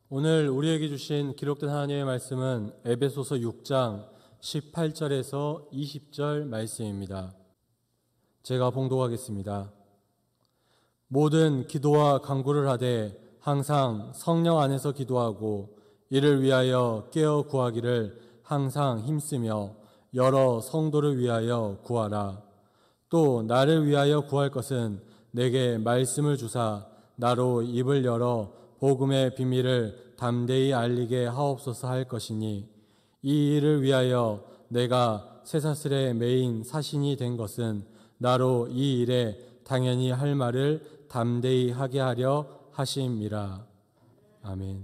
오늘 우리에게 주신 기록된 하나님의 말씀은 에베소서 6장 18절에서 20절 말씀입니다. 제가 봉독하겠습니다. 모든 기도와 간구를 하되 항상 성령 안에서 기도하고 이를 위하여 깨어 구하기를 항상 힘쓰며 여러 성도를 위하여 구하라. 또 나를 위하여 구할 것은 내게 말씀을 주사 나로 입을 열어 복음의 비밀을 담대히 알리게 하옵소서 할 것이니 이 일을 위하여 내가 쇠사슬에 매인 사신이 된 것은 나로 이 일에 당연히 할 말을 담대히 하게 하려 하심이라. 아멘.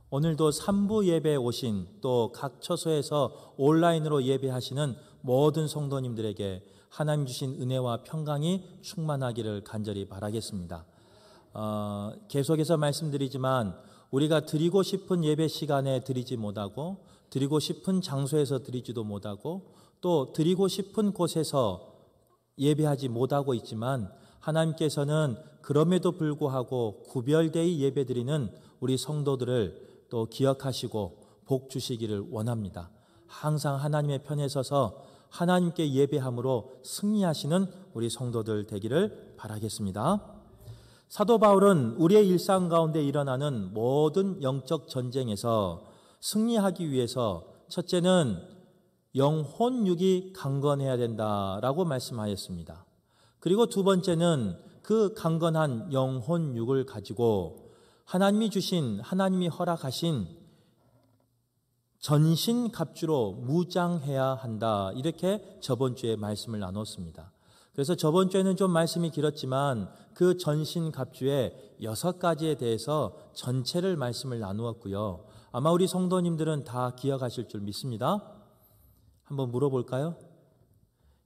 오늘도 3부 예배에 오신 또 각 처소에서 온라인으로 예배하시는 모든 성도님들에게 하나님 주신 은혜와 평강이 충만하기를 간절히 바라겠습니다. 계속해서 말씀드리지만 우리가 드리고 싶은 예배 시간에 드리지 못하고 드리고 싶은 장소에서 드리지도 못하고 또 드리고 싶은 곳에서 예배하지 못하고 있지만 하나님께서는 그럼에도 불구하고 구별되이 예배드리는 우리 성도들을 또 기억하시고 복 주시기를 원합니다. 항상 하나님의 편에 서서 하나님께 예배함으로 승리하시는 우리 성도들 되기를 바라겠습니다. 사도 바울은 우리의 일상 가운데 일어나는 모든 영적 전쟁에서 승리하기 위해서 첫째는 영혼육이 강건해야 된다라고 말씀하였습니다. 그리고 두 번째는 그 강건한 영혼육을 가지고 하나님이 주신, 하나님이 허락하신 전신갑주로 무장해야 한다. 이렇게 저번 주에 말씀을 나눴습니다. 그래서 저번 주에는 좀 말씀이 길었지만 그 전신갑주의 6가지에 대해서 전체를 말씀을 나누었고요. 아마 우리 성도님들은 다 기억하실 줄 믿습니다. 한번 물어볼까요?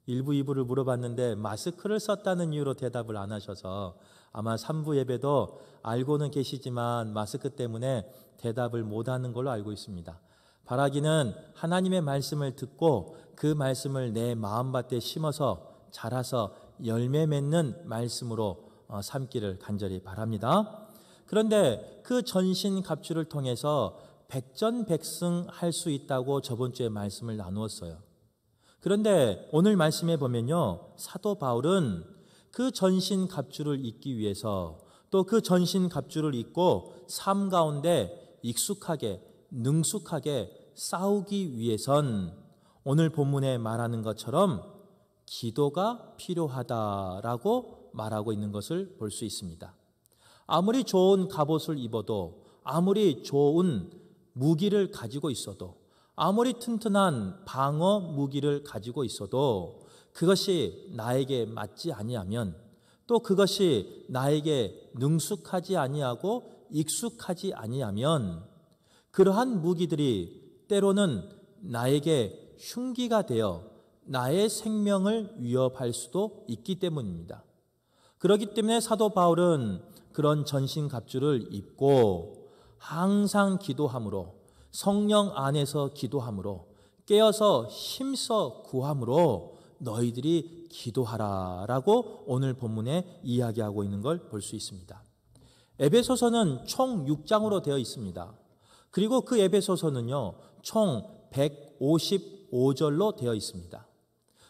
1부, 2부를 물어봤는데 마스크를 썼다는 이유로 대답을 안 하셔서 아마 3부 예배도 알고는 계시지만 마스크 때문에 대답을 못하는 걸로 알고 있습니다. 바라기는 하나님의 말씀을 듣고 그 말씀을 내 마음밭에 심어서 자라서 열매 맺는 말씀으로 삼기를 간절히 바랍니다. 그런데 그 전신갑주를 통해서 백전백승할 수 있다고 저번 주에 말씀을 나누었어요. 그런데 오늘 말씀에 보면요, 사도 바울은 그 전신갑주를 입기 위해서 또 그 전신갑주를 입고 삶 가운데 익숙하게 능숙하게 싸우기 위해선 오늘 본문에 말하는 것처럼 기도가 필요하다라고 말하고 있는 것을 볼 수 있습니다. 아무리 좋은 갑옷을 입어도, 아무리 좋은 무기를 가지고 있어도, 아무리 튼튼한 방어 무기를 가지고 있어도 그것이 나에게 맞지 아니하면, 또 그것이 나에게 능숙하지 아니하고 익숙하지 아니하면 그러한 무기들이 때로는 나에게 흉기가 되어 나의 생명을 위협할 수도 있기 때문입니다. 그렇기 때문에 사도 바울은 그런 전신갑주를 입고 항상 기도함으로, 성령 안에서 기도함으로, 깨어서 힘써 구함으로 너희들이 기도하라라고 오늘 본문에 이야기하고 있는 걸 볼 수 있습니다. 에베소서는 총 6장으로 되어 있습니다. 그리고 그 에베소서는요, 총 155절로 되어 있습니다.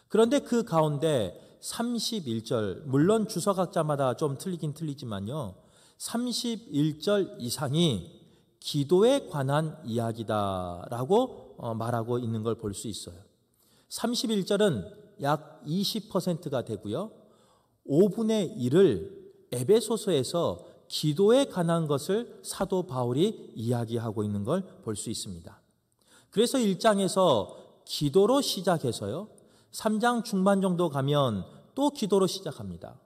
그런데 그 가운데 31절, 물론 주석학자마다 좀 틀리긴 틀리지만요, 31절 이상이 기도에 관한 이야기다라고 말하고 있는 걸 볼 수 있어요. 31절은 약 20%가 되고요, 5분의 1을 에베소서에서 기도에 관한 것을 사도 바울이 이야기하고 있는 걸 볼 수 있습니다. 그래서 1장에서 기도로 시작해서요, 3장 중반 정도 가면 또 기도로 시작합니다.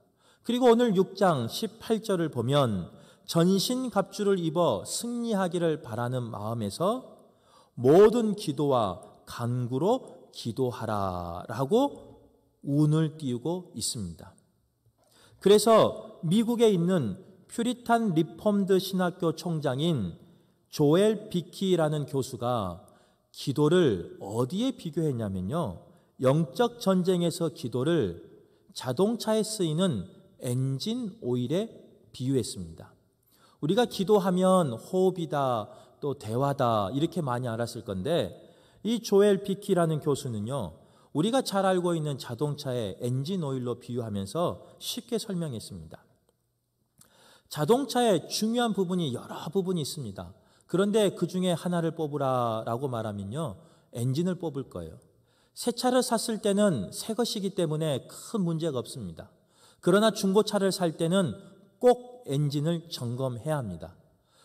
그리고 오늘 6장 18절을 보면 전신갑주를 입어 승리하기를 바라는 마음에서 모든 기도와 간구로 기도하라라고 운을 띄우고 있습니다. 그래서 미국에 있는 퓨리탄 리폼드 신학교 총장인 조엘 비키라는 교수가 기도를 어디에 비교했냐면요, 영적 전쟁에서 기도를 자동차에 쓰이는 엔진 오일에 비유했습니다. 우리가 기도하면 호흡이다, 또 대화다 이렇게 많이 알았을 건데 이 조엘 비키라는 교수는요, 우리가 잘 알고 있는 자동차의 엔진 오일로 비유하면서 쉽게 설명했습니다. 자동차의 중요한 부분이 여러 부분이 있습니다. 그런데 그 중에 하나를 뽑으라라고 말하면요, 엔진을 뽑을 거예요. 새 차를 샀을 때는 새 것이기 때문에 큰 문제가 없습니다. 그러나 중고차를 살 때는 꼭 엔진을 점검해야 합니다.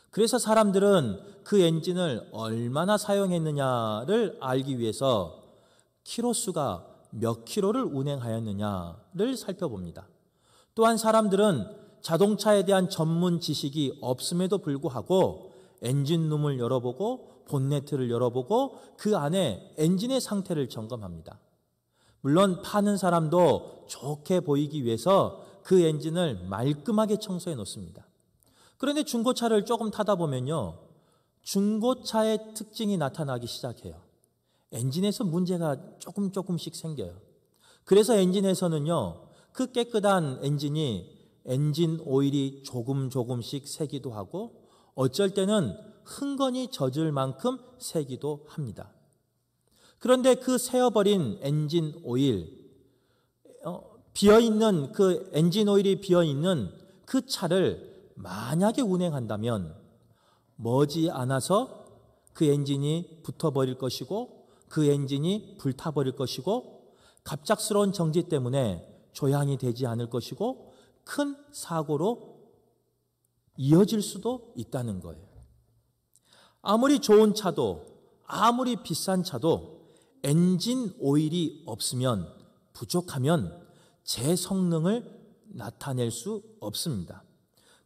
그래서 사람들은 그 엔진을 얼마나 사용했느냐를 알기 위해서 키로수가 몇 킬로를 운행하였느냐를 살펴봅니다. 또한 사람들은 자동차에 대한 전문 지식이 없음에도 불구하고 엔진룸을 열어보고 본네트를 열어보고 그 안에 엔진의 상태를 점검합니다. 물론 파는 사람도 좋게 보이기 위해서 그 엔진을 말끔하게 청소해 놓습니다. 그런데 중고차를 조금 타다 보면요, 중고차의 특징이 나타나기 시작해요. 엔진에서 문제가 조금씩 생겨요. 그래서 엔진에서는요, 그 깨끗한 엔진이 엔진 오일이 조금씩 새기도 하고 어쩔 때는 흥건히 젖을 만큼 새기도 합니다. 그런데 그 새어버린 엔진 오일, 비어있는 그 엔진 오일이 비어있는 그 차를 만약에 운행한다면 머지않아서 그 엔진이 붙어버릴 것이고 그 엔진이 불타버릴 것이고 갑작스러운 정지 때문에 조향이 되지 않을 것이고 큰 사고로 이어질 수도 있다는 거예요. 아무리 좋은 차도 아무리 비싼 차도 엔진 오일이 없으면 부족하면 제 성능을 나타낼 수 없습니다.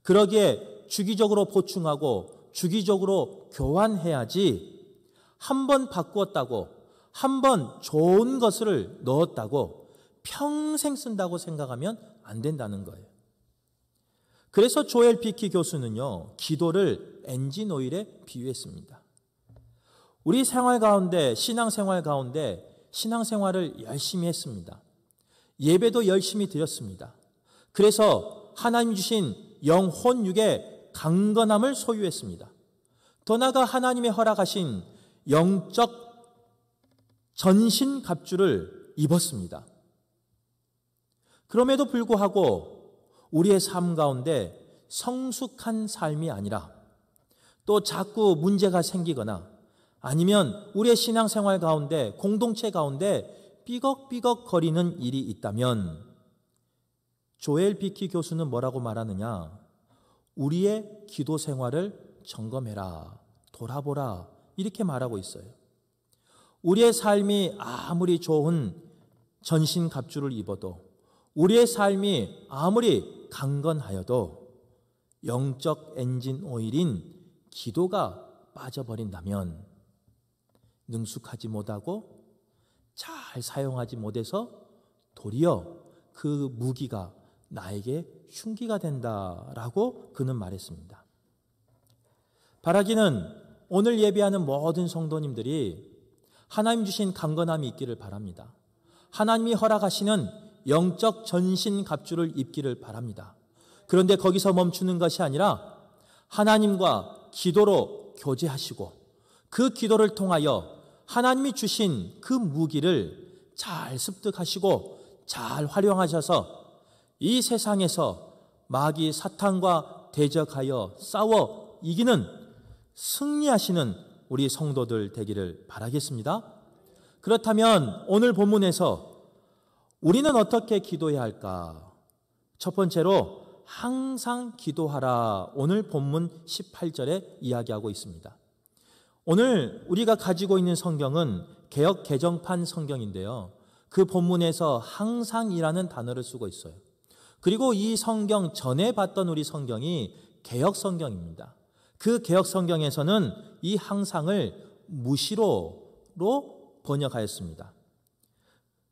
그러기에 주기적으로 보충하고 주기적으로 교환해야지 한 번 바꾸었다고 한 번 좋은 것을 넣었다고 평생 쓴다고 생각하면 안 된다는 거예요. 그래서 조엘 비키 교수는요, 기도를 엔진 오일에 비유했습니다. 우리 생활 가운데, 신앙생활 가운데 신앙생활을 열심히 했습니다. 예배도 열심히 드렸습니다. 그래서 하나님 주신 영혼육의 강건함을 소유했습니다. 더 나아가 하나님의 허락하신 영적 전신 갑주를 입었습니다. 그럼에도 불구하고 우리의 삶 가운데 성숙한 삶이 아니라 또 자꾸 문제가 생기거나 아니면 우리의 신앙생활 가운데 공동체 가운데 삐걱삐걱 거리는 일이 있다면 조엘 비키 교수는 뭐라고 말하느냐? 우리의 기도 생활을 점검해라, 돌아보라 이렇게 말하고 있어요. 우리의 삶이 아무리 좋은 전신갑주를 입어도 우리의 삶이 아무리 강건하여도 영적 엔진 오일인 기도가 빠져버린다면 능숙하지 못하고 잘 사용하지 못해서 도리어 그 무기가 나에게 흉기가 된다라고 그는 말했습니다. 바라기는 오늘 예배하는 모든 성도님들이 하나님 주신 강건함이 있기를 바랍니다. 하나님이 허락하시는 영적 전신 갑주를 입기를 바랍니다. 그런데 거기서 멈추는 것이 아니라 하나님과 기도로 교제하시고 그 기도를 통하여 하나님이 주신 그 무기를 잘 습득하시고 잘 활용하셔서 이 세상에서 마귀 사탄과 대적하여 싸워 이기는 승리하시는 우리 성도들 되기를 바라겠습니다. 그렇다면 오늘 본문에서 우리는 어떻게 기도해야 할까? 첫 번째로 항상 기도하라. 오늘 본문 18절에 이야기하고 있습니다. 오늘 우리가 가지고 있는 성경은 개역 개정판 성경인데요. 그 본문에서 항상이라는 단어를 쓰고 있어요. 그리고 이 성경 전에 봤던 우리 성경이 개역 성경입니다. 그 개역 성경에서는 이 항상을 무시로로 번역하였습니다.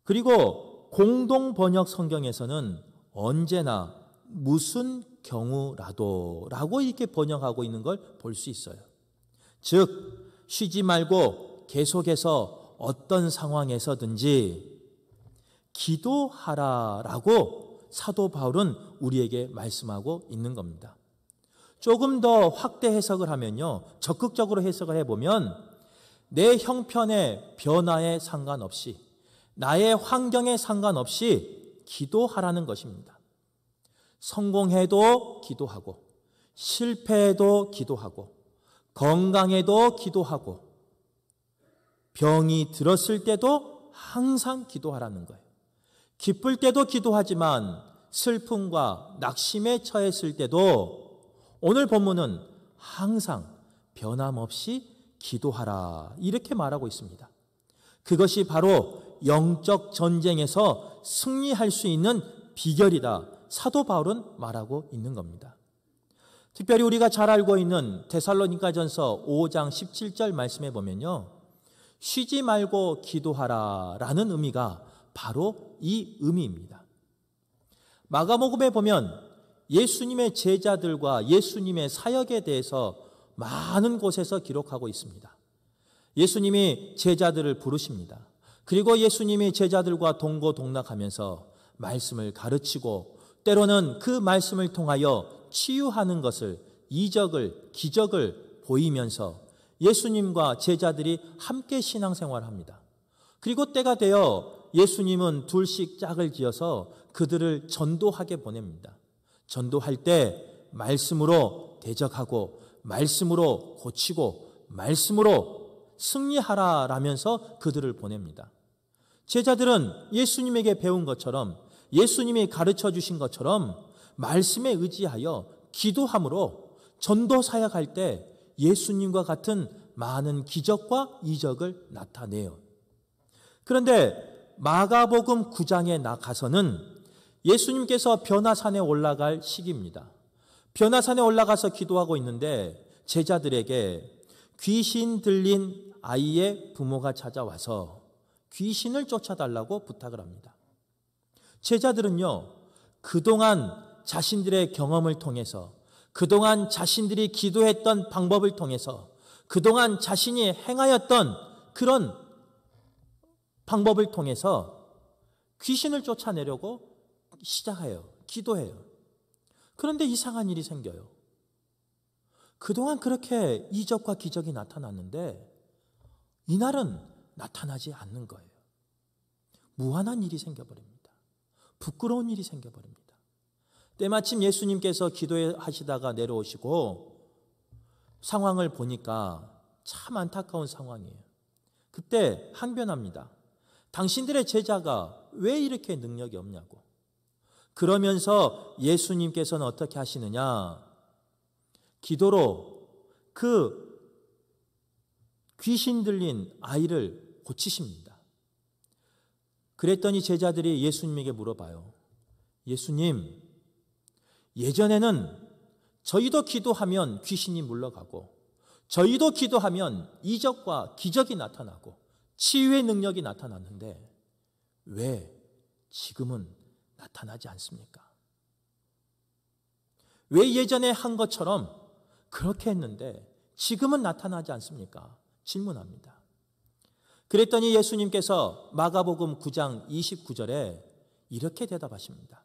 그리고 공동 번역 성경에서는 언제나 무슨 경우라도라고 이렇게 번역하고 있는 걸 볼 수 있어요. 즉 쉬지 말고 계속해서 어떤 상황에서든지 기도하라라고 사도 바울은 우리에게 말씀하고 있는 겁니다. 조금 더 확대 해석을 하면요, 적극적으로 해석을 해보면 내 형편의 변화에 상관없이, 나의 환경에 상관없이 기도하라는 것입니다. 성공해도 기도하고, 실패해도 기도하고, 건강해도 기도하고, 병이 들었을 때도 항상 기도하라는 거예요. 기쁠 때도 기도하지만 슬픔과 낙심에 처했을 때도 오늘 본문은 항상 변함없이 기도하라, 이렇게 말하고 있습니다. 그것이 바로 영적 전쟁에서 승리할 수 있는 비결이다, 사도 바울은 말하고 있는 겁니다. 특별히 우리가 잘 알고 있는 데살로니가전서 5장 17절 말씀에 보면요, 쉬지 말고 기도하라 라는 의미가 바로 이 의미입니다. 마가복음에 보면 예수님의 제자들과 예수님의 사역에 대해서 많은 곳에서 기록하고 있습니다. 예수님이 제자들을 부르십니다. 그리고 예수님이 제자들과 동고동락하면서 말씀을 가르치고, 때로는 그 말씀을 통하여 치유하는 것을, 이적을, 기적을 보이면서 예수님과 제자들이 함께 신앙생활을 합니다. 그리고 때가 되어 예수님은 둘씩 짝을 지어서 그들을 전도하게 보냅니다. 전도할 때 말씀으로 대적하고, 말씀으로 고치고, 말씀으로 승리하라라면서 그들을 보냅니다. 제자들은 예수님에게 배운 것처럼, 예수님이 가르쳐 주신 것처럼 말씀에 의지하여 기도함으로 전도 사역할 때 예수님과 같은 많은 기적과 이적을 나타내요. 그런데 마가복음 9장에 나가서는 예수님께서 변화산에 올라갈 시기입니다. 변화산에 올라가서 기도하고 있는데 제자들에게 귀신 들린 아이의 부모가 찾아와서 귀신을 쫓아달라고 부탁을 합니다. 제자들은요, 그동안 자신들의 경험을 통해서, 그동안 자신들이 기도했던 방법을 통해서, 그동안 자신이 행하였던 그런 방법을 통해서 귀신을 쫓아내려고 시작해요. 기도해요. 그런데 이상한 일이 생겨요. 그동안 그렇게 이적과 기적이 나타났는데 이날은 나타나지 않는 거예요. 무한한 일이 생겨버립니다. 부끄러운 일이 생겨버립니다. 때마침 예수님께서 기도하시다가 내려오시고 상황을 보니까 참 안타까운 상황이에요. 그때 항변합니다. 당신들의 제자가 왜 이렇게 능력이 없냐고. 그러면서 예수님께서는 어떻게 하시느냐, 기도로 그 귀신 들린 아이를 고치십니다. 그랬더니 제자들이 예수님에게 물어봐요. 예수님, 예전에는 저희도 기도하면 귀신이 물러가고, 저희도 기도하면 이적과 기적이 나타나고 치유의 능력이 나타났는데 왜 지금은 나타나지 않습니까? 왜 예전에 한 것처럼 그렇게 했는데 지금은 나타나지 않습니까? 질문합니다. 그랬더니 예수님께서 마가복음 9장 29절에 이렇게 대답하십니다.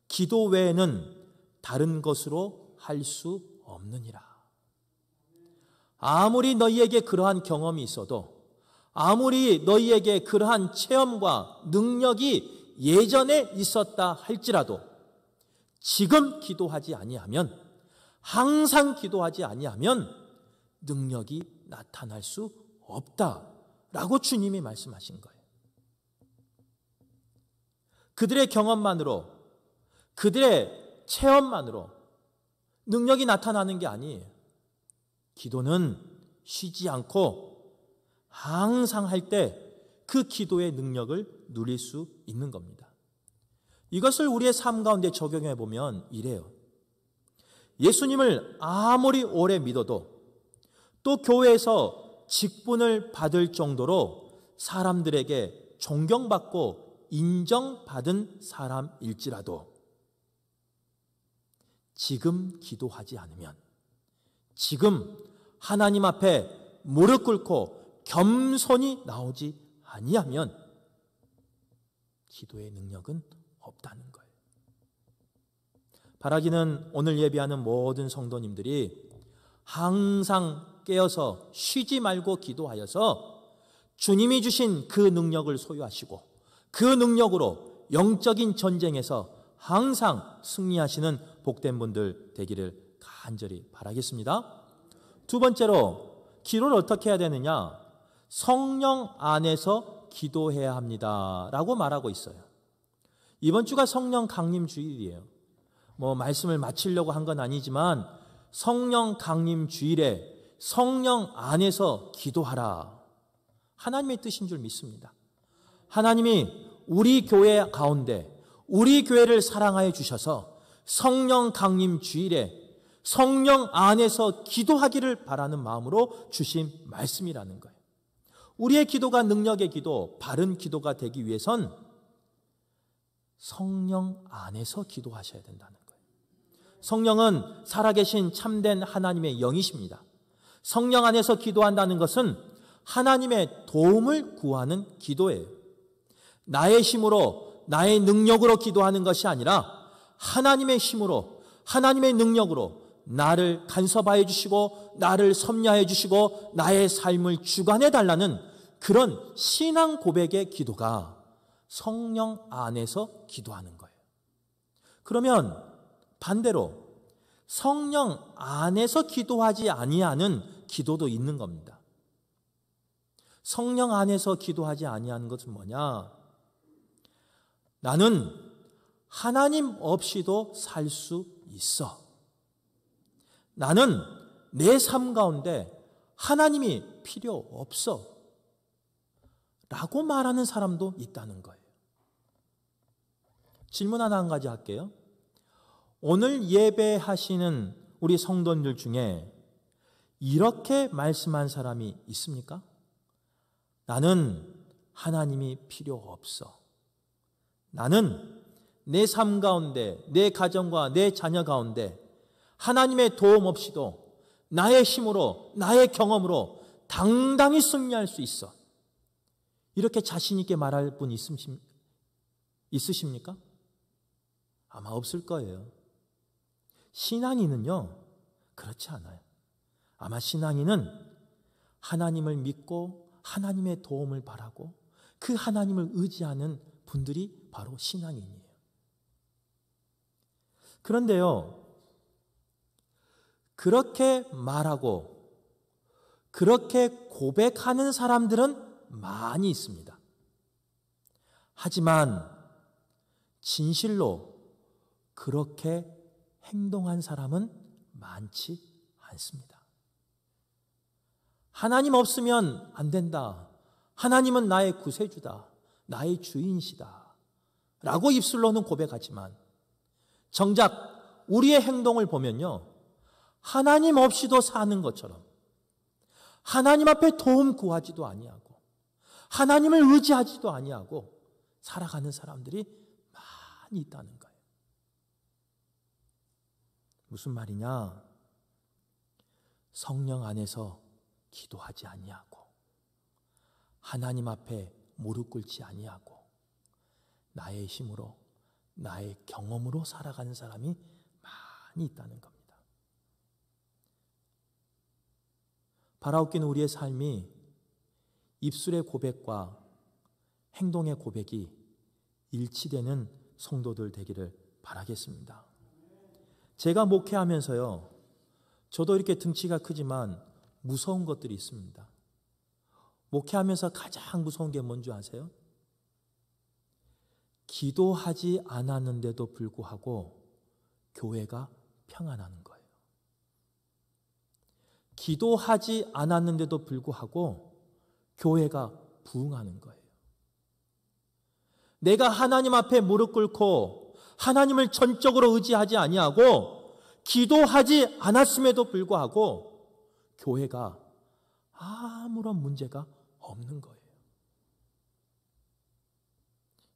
기도 외에는 다른 것으로 할 수 없느니라. 아무리 너희에게 그러한 경험이 있어도, 아무리 너희에게 그러한 체험과 능력이 예전에 있었다 할지라도 지금 기도하지 아니하면, 항상 기도하지 아니하면 능력이 나타날 수 없다라고 주님이 말씀하신 거예요. 그들의 경험만으로, 그들의 체험만으로 능력이 나타나는 게 아니에요. 기도는 쉬지 않고 항상 할 때 그 기도의 능력을 누릴 수 있는 겁니다. 이것을 우리의 삶 가운데 적용해 보면 이래요. 예수님을 아무리 오래 믿어도, 또 교회에서 직분을 받을 정도로 사람들에게 존경받고 인정받은 사람일지라도 지금 기도하지 않으면, 지금 하나님 앞에 무릎 꿇고 겸손히 나오지 아니하면 기도의 능력은 없다는 거예요. 바라기는 오늘 예배하는 모든 성도님들이 항상 깨어서 쉬지 말고 기도하여서 주님이 주신 그 능력을 소유하시고 그 능력으로 영적인 전쟁에서 항상 승리하시는 복된 분들 되기를 간절히 바라겠습니다. 두 번째로 기도를 어떻게 해야 되느냐? 성령 안에서 기도해야 합니다 라고 말하고 있어요. 이번 주가 성령 강림 주일이에요. 말씀을 마치려고 한 건 아니지만 성령 강림 주일에 성령 안에서 기도하라. 하나님의 뜻인 줄 믿습니다. 하나님이 우리 교회 가운데 우리 교회를 사랑하여 주셔서 성령 강림 주일에 성령 안에서 기도하기를 바라는 마음으로 주신 말씀이라는 거예요. 우리의 기도가 능력의 기도, 바른 기도가 되기 위해선 성령 안에서 기도하셔야 된다는 거예요. 성령은 살아계신 참된 하나님의 영이십니다. 성령 안에서 기도한다는 것은 하나님의 도움을 구하는 기도예요. 나의 힘으로, 나의 능력으로 기도하는 것이 아니라 하나님의 힘으로, 하나님의 능력으로 나를 간섭하여 주시고 나를 섭리하여 주시고 나의 삶을 주관해 달라는 그런 신앙 고백의 기도가 성령 안에서 기도하는 거예요. 그러면 반대로 성령 안에서 기도하지 아니하는 기도도 있는 겁니다. 성령 안에서 기도하지 아니하는 것은 뭐냐? 나는 하나님 없이도 살 수 있어. 나는 내 삶 가운데 하나님이 필요 없어. 라고 말하는 사람도 있다는 거예요. 질문 하나 한 가지 할게요. 오늘 예배하시는 우리 성도님들 중에 이렇게 말씀한 사람이 있습니까? 나는 하나님이 필요 없어. 나는 내 삶 가운데, 내 가정과 내 자녀 가운데 하나님의 도움 없이도 나의 힘으로, 나의 경험으로 당당히 승리할 수 있어. 이렇게 자신 있게 말할 분 있으십니까? 아마 없을 거예요. 신앙인은요, 그렇지 않아요. 아마 신앙인은 하나님을 믿고 하나님의 도움을 바라고 그 하나님을 의지하는 분들이 바로 신앙인이에요. 그런데요, 그렇게 말하고 그렇게 고백하는 사람들은 많이 있습니다. 하지만 진실로 그렇게 행동한 사람은 많지 않습니다. 하나님 없으면 안 된다. 하나님은 나의 구세주다. 나의 주인이시다. 라고 입술로는 고백하지만 정작 우리의 행동을 보면요, 하나님 없이도 사는 것처럼 하나님 앞에 도움 구하지도 아니하고 하나님을 의지하지도 아니하고 살아가는 사람들이 많이 있다는 거예요. 무슨 말이냐? 성령 안에서 기도하지 아니하고 하나님 앞에 무릎 꿇지 아니하고 나의 힘으로, 나의 경험으로 살아가는 사람이 많이 있다는 겁니다. 바라옵기는 우리의 삶이 입술의 고백과 행동의 고백이 일치되는 성도들 되기를 바라겠습니다. 제가 목회하면서요, 저도 이렇게 등치가 크지만 무서운 것들이 있습니다. 목회하면서 가장 무서운 게 뭔지 아세요? 기도하지 않았는데도 불구하고 교회가 평안하는 거예요. 기도하지 않았는데도 불구하고 교회가 부흥하는 거예요. 내가 하나님 앞에 무릎 꿇고 하나님을 전적으로 의지하지 아니하고 기도하지 않았음에도 불구하고 교회가 아무런 문제가 없는 거예요.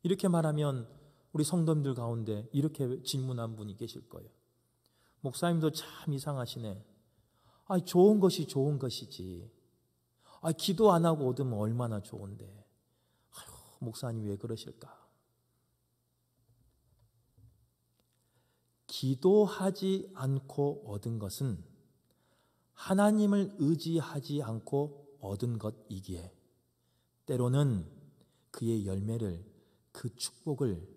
이렇게 말하면 우리 성도님들 가운데 이렇게 질문한 분이 계실 거예요. 목사님도 참 이상하시네. 좋은 것이 좋은 것이지. 기도 안 하고 얻으면 얼마나 좋은데. 목사님 왜 그러실까? 기도하지 않고 얻은 것은 하나님을 의지하지 않고 얻은 것이기에 때로는 그의 열매를, 그 축복을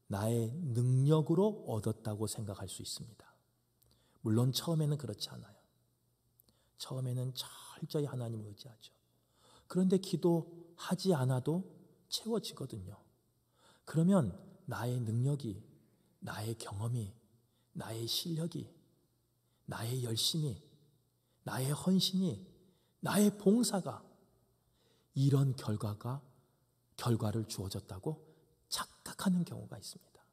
나의 능력으로 얻었다고 생각할 수 있습니다. 물론 처음에는 그렇지 않아요. 처음에는 철저히 하나님을 의지하죠. 그런데 기도하지 않아도 채워지거든요. 그러면 나의 능력이, 나의 경험이, 나의 실력이, 나의 열심이, 나의 헌신이, 나의 봉사가 이런 결과를 주어졌다고 착각하는 경우가 있습니다.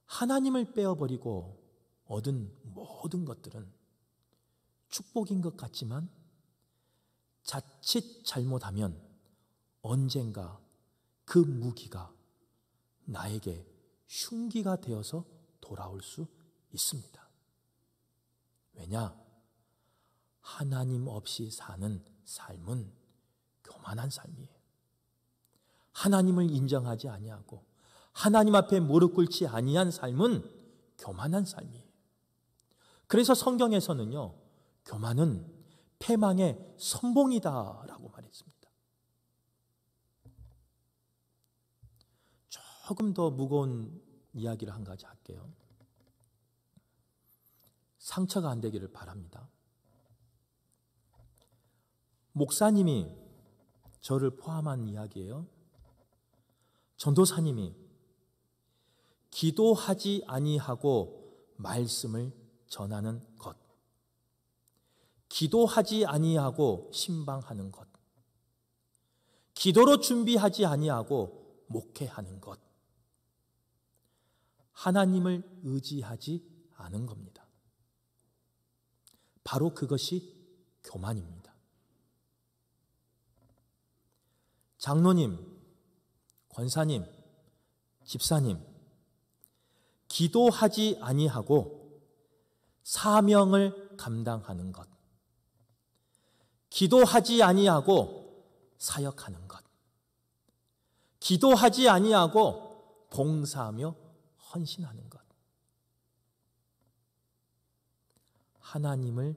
하나님을 빼어버리고 얻은 모든 것들은 축복인 것 같지만 자칫 잘못하면 언젠가 그 무기가 나에게 흉기가 되어서 돌아올 수 있습니다. 왜냐? 하나님 없이 사는 삶은 교만한 삶이에요. 하나님을 인정하지 아니하고 하나님 앞에 무릎 꿇지 아니한 삶은 교만한 삶이에요. 그래서 성경에서는요, 교만은 패망의 선봉이다라고 말했습니다. 조금 더 무거운 이야기를 한 가지 할게요. 상처가 안 되기를 바랍니다. 목사님이 저를 포함한 이야기예요. 전도사님이 기도하지 아니하고 말씀을 전하는 것, 기도하지 아니하고 신방하는 것, 기도로 준비하지 아니하고 목회하는 것, 하나님을 의지하지 않은 겁니다. 바로 그것이 교만입니다. 장로님, 권사님, 집사님, 기도하지 아니하고 사명을 감당하는 것, 기도하지 아니하고 사역하는 것, 기도하지 아니하고 봉사하며 헌신하는 것, 하나님을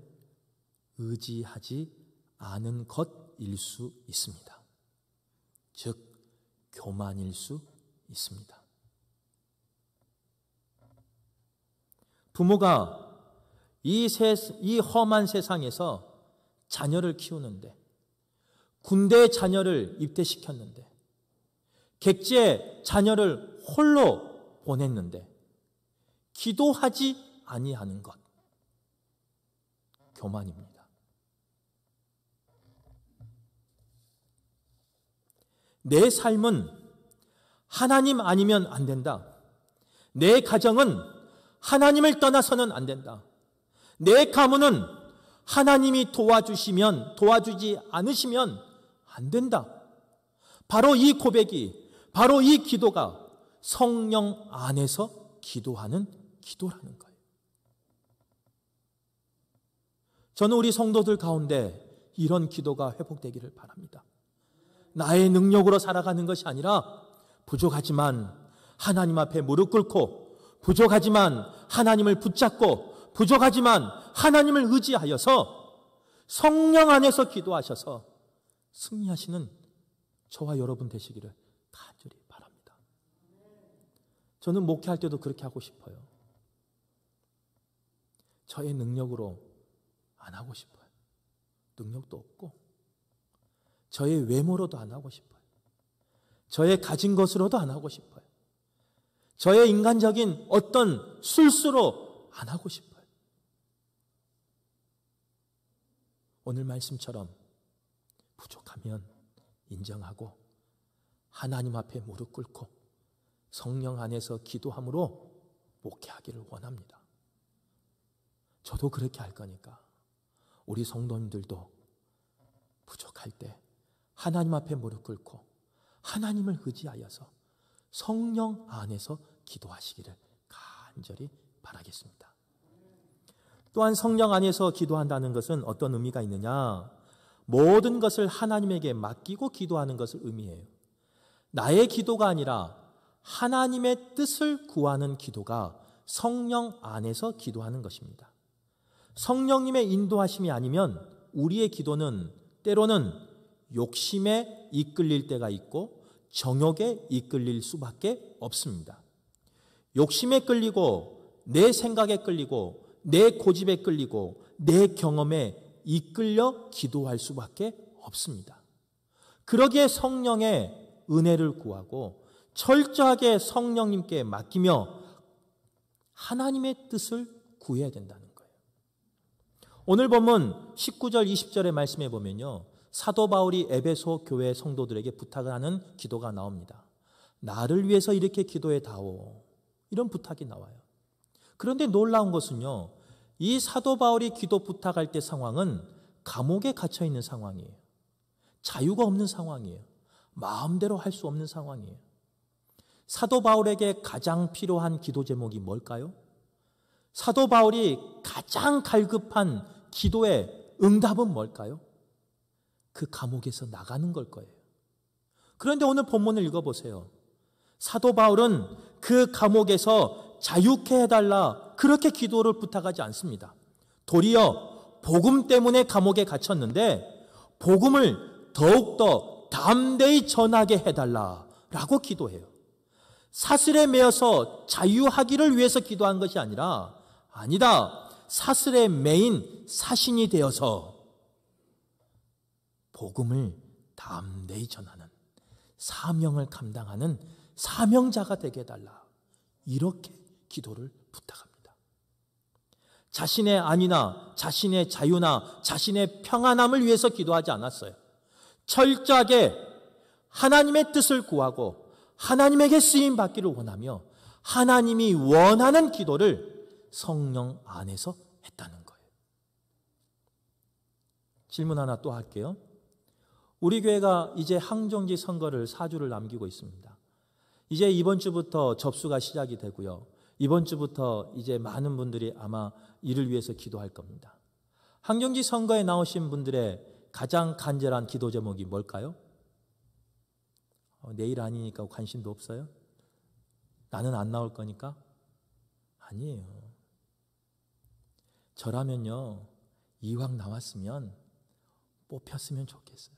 의지하지 않은 것일 수 있습니다. 즉 교만일 수 있습니다. 부모가 이 험한 세상에서 자녀를 키우는데, 군대 자녀를 입대시켰는데, 객지에 자녀를 홀로 보냈는데 기도하지 아니하는 것, 교만입니다. 내 삶은 하나님 아니면 안 된다. 내 가정은 하나님을 떠나서는 안 된다. 내 가문은 하나님이 도와주지 않으시면 안 된다. 바로 이 고백이, 바로 이 기도가 성령 안에서 기도하는 기도라는 거예요. 저는 우리 성도들 가운데 이런 기도가 회복되기를 바랍니다. 나의 능력으로 살아가는 것이 아니라 부족하지만 하나님 앞에 무릎 꿇고, 부족하지만 하나님을 붙잡고, 부족하지만 하나님을 의지하여서 성령 안에서 기도하셔서 승리하시는 저와 여러분 되시기를 간절히 바랍니다. 저는 목회할 때도 그렇게 하고 싶어요. 저의 능력으로 안 하고 싶어요. 능력도 없고, 저의 외모로도 안 하고 싶어요. 저의 가진 것으로도 안 하고 싶어요. 저의 인간적인 어떤 술수로 안 하고 싶어요. 오늘 말씀처럼 부족하면 인정하고 하나님 앞에 무릎 꿇고 성령 안에서 기도함으로 목회하기를 원합니다. 저도 그렇게 할 거니까 우리 성도님들도 부족할 때 하나님 앞에 무릎 꿇고 하나님을 의지하여서 성령 안에서 기도하시기를 간절히 바라겠습니다. 또한 성령 안에서 기도한다는 것은 어떤 의미가 있느냐? 모든 것을 하나님에게 맡기고 기도하는 것을 의미해요. 나의 기도가 아니라 하나님의 뜻을 구하는 기도가 성령 안에서 기도하는 것입니다. 성령님의 인도하심이 아니면 우리의 기도는 때로는 욕심에 이끌릴 때가 있고 정욕에 이끌릴 수밖에 없습니다. 욕심에 끌리고 내 생각에 끌리고 내 고집에 끌리고 내 경험에 이끌려 기도할 수밖에 없습니다. 그러기에 성령의 은혜를 구하고 철저하게 성령님께 맡기며 하나님의 뜻을 구해야 된다는 거예요. 오늘 본문 19절 20절의 말씀에 보면요, 사도 바울이 에베소 교회 성도들에게 부탁을 하는 기도가 나옵니다. 나를 위해서 이렇게 기도해 다오, 이런 부탁이 나와요. 그런데 놀라운 것은요, 이 사도 바울이 기도 부탁할 때 상황은 감옥에 갇혀 있는 상황이에요. 자유가 없는 상황이에요. 마음대로 할 수 없는 상황이에요. 사도 바울에게 가장 필요한 기도 제목이 뭘까요? 사도 바울이 가장 갈급한 기도의 응답은 뭘까요? 그 감옥에서 나가는 걸 거예요. 그런데 오늘 본문을 읽어보세요. 사도 바울은 그 감옥에서 자유케 해달라 그렇게 기도를 부탁하지 않습니다. 도리어 복음 때문에 감옥에 갇혔는데 복음을 더욱더 담대히 전하게 해달라라고 기도해요. 사슬에 매여서 자유하기를 위해서 기도한 것이 아니라, 아니다, 사슬에 매인 사신이 되어서 복음을 담대히 전하는, 사명을 감당하는 사명자가 되게 해달라, 이렇게 기도를 부탁합니다. 자신의 안위나 자신의 자유나 자신의 평안함을 위해서 기도하지 않았어요. 철저하게 하나님의 뜻을 구하고 하나님에게 쓰임 받기를 원하며 하나님이 원하는 기도를 성령 안에서 했다는 거예요. 질문 하나 또 할게요. 우리 교회가 이제 항정지 선거를 4주를 남기고 있습니다. 이제 이번 주부터 접수가 시작이 되고요. 이번 주부터 이제 많은 분들이 아마 이를 위해서 기도할 겁니다. 항정지 선거에 나오신 분들의 가장 간절한 기도 제목이 뭘까요? 내일 아니니까 관심도 없어요? 나는 안 나올 거니까? 아니에요. 저라면요, 이왕 나왔으면 뽑혔으면 좋겠어요.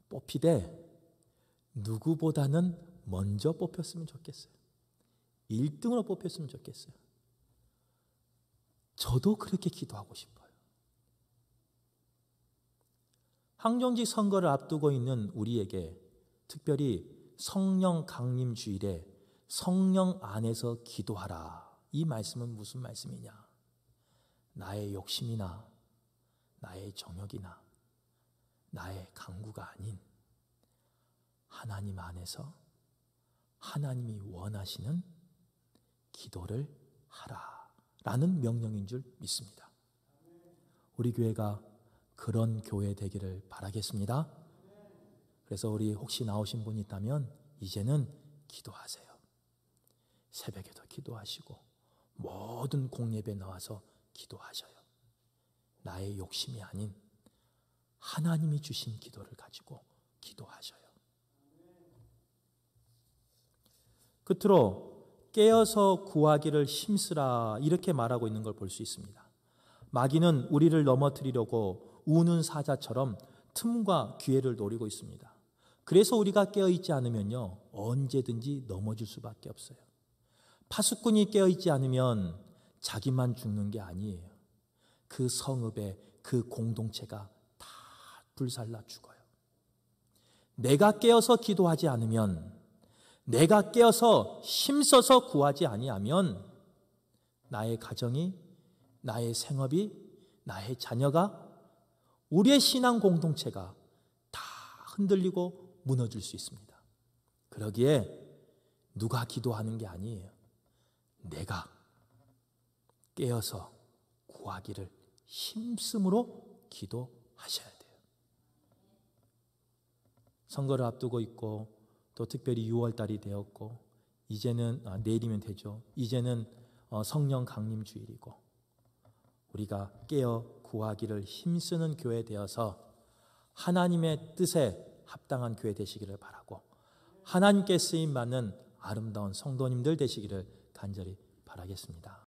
뽑히되 누구보다는 먼저 뽑혔으면 좋겠어요. 1등으로 뽑혔으면 좋겠어요. 저도 그렇게 기도하고 싶어요. 항정지 선거를 앞두고 있는 우리에게 특별히 성령 강림 주일에 성령 안에서 기도하라, 이 말씀은 무슨 말씀이냐? 나의 욕심이나 나의 정욕이나 나의 강구가 아닌 하나님 안에서 하나님이 원하시는 기도를 하라라는 명령인 줄 믿습니다. 우리 교회가 그런 교회 되기를 바라겠습니다. 그래서 우리 혹시 나오신 분이 있다면 이제는 기도하세요. 새벽에도 기도하시고 모든 공예배에 나와서 기도하셔요. 나의 욕심이 아닌 하나님이 주신 기도를 가지고 기도하셔요. 끝으로 깨어서 구하기를 힘쓰라, 이렇게 말하고 있는 걸 볼 수 있습니다. 마귀는 우리를 넘어뜨리려고 우는 사자처럼 틈과 기회를 노리고 있습니다. 그래서 우리가 깨어있지 않으면요, 언제든지 넘어질 수밖에 없어요. 파수꾼이 깨어있지 않으면 자기만 죽는 게 아니에요. 그 성읍에 그 공동체가 다 불살라 죽어요. 내가 깨어서 기도하지 않으면, 내가 깨어서 힘써서 구하지 아니하면 나의 가정이, 나의 생업이, 나의 자녀가, 우리의 신앙 공동체가 다 흔들리고 무너질 수 있습니다. 그러기에 누가 기도하는 게 아니에요. 내가 깨어서 구하기를 힘쓰므로 기도하셔야 돼요. 선거를 앞두고 있고 또 특별히 6월달이 되었고 이제는 내일이면 되죠. 이제는 성령 강림 주일이고 우리가 깨어 구하기를 힘쓰는 교회 되어서 하나님의 뜻에 합당한 교회 되시기를 바라고 하나님께 쓰임 받는 아름다운 성도님들 되시기를 간절히 바라겠습니다.